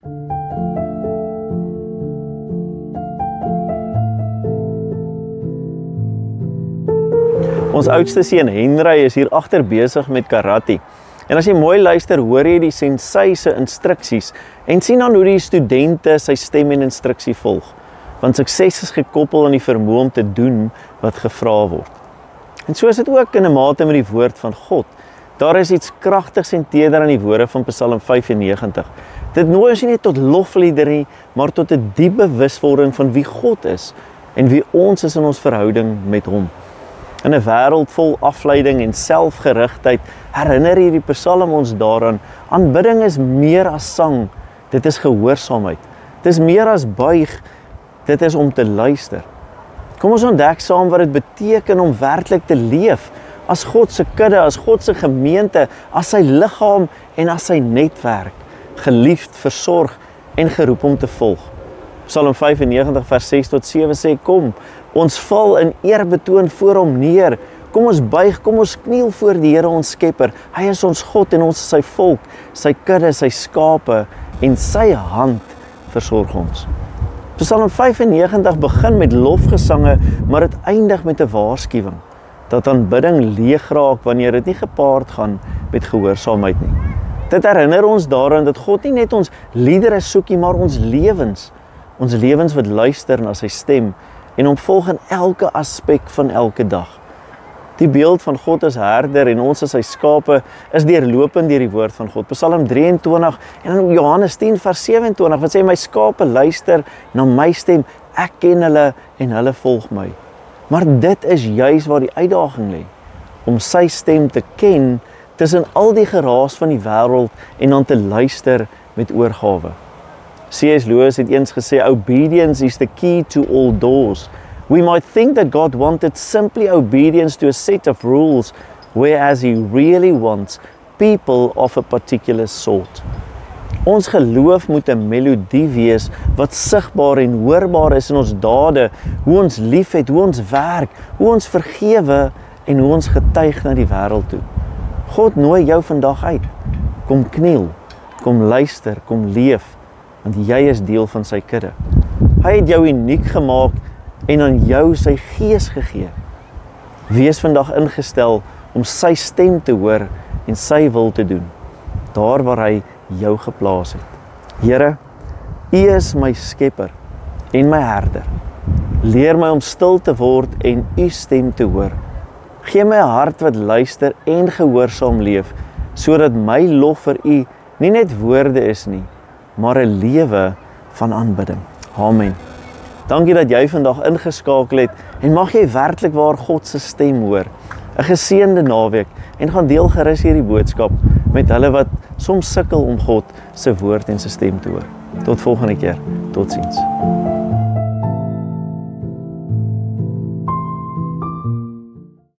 Ons oudste seun Henry is hier agter besig met karate. En as jy mooi luister, hoor jy die sensei se instruksies en sien dan hoe die studente sy stem en instruksie volg. Want sukses is gekoppel aan die vermoë om te doen wat gevra word. En so is dit ook in 'n mate met die woord van God. Daar is iets kragtigs en teder aan die woorde van Psalm 95. Dit nooi ons nie net tot lofliedere, maar tot 'n diep bewuswording van wie God is en wie ons is in ons verhouding met hom. In 'n wêreld vol afleiding en selfgerigtheid herinner hierdie Psalm ons daaraan, aanbidding is meer as sang, dit is gehoorsaamheid. Dit is meer as buig, dit is om te luister. Kom ons ontdek saam wat dit beteken om werklik te leef as God se kudde, as God se gemeente, as sy liggaam en as sy netwerk, geliefd, versorg en geroep om te volg. Psalm 95 vers 6 tot 7 sê, kom, ons val in eerbetoon voor hom neer, kom ons buig, kom ons kniel voor die Here ons Skepper, hy is ons God en ons is sy volk, sy kudde, sy skape en sy hand versorg ons. Psalm 95 begin met lofgesange, maar dit eindig met 'n waarskuwing, dat aanbidding leeg raak wanneer dit nie gepaard gaan met gehoorsaamheid nie. Dit herinner ons daaraan dat God nie net ons liedere soek nie, maar ons lewens wat luister na sy stem en hom volg in elke aspek van elke dag. Die beeld van God as herder en ons as sy skape is deurlopend deur die woord van God. Psalm 23 en dan Johannes 10 vers 27 wat sê, my skape luister na my stem, ek ken hulle en hulle volg my. Maar dit is juis waar die uitdaging lê, om sy stem te ken tussen al die geraas van die wêreld en dan te luister met oorgawe. C.S. Lewis het eens gesê, obedience is the key to all doors. We might think that God wanted simply obedience to a set of rules, whereas he really wants people of a particular sort. Ons geloof moet 'n melodie wees wat sigbaar en hoorbaar is in ons dade, hoe ons liefhet, hoe ons werk, hoe ons vergewe en hoe ons getuig na die wêreld toe. God nooi jou vandag uit. Kom kniel, kom luister, kom leef, want jy is deel van sy kudde. Hy het jou uniek gemaak en aan jou sy gees gegee. Wees vandag ingestel om sy stem te hoor en sy wil te doen, daar waar hy jou geplaas het. Here, U is my skepper en my herder. Leer my om stil te word en U stem te hoor. Gee my 'n hart wat luister en gehoorsaam leef, sodat my lof vir U nie net woorde is nie, maar 'n lewe van aanbidding. Amen. Dankie dat jy vandag ingeskakel het en mag jy werklik waar God se stem hoor. 'n Geseënde naweek en gaan deel gerus hierdie boodskap met hulle wat soms sukkel om God se woord en sy stem te hoor. Tot volgende keer. Totsiens.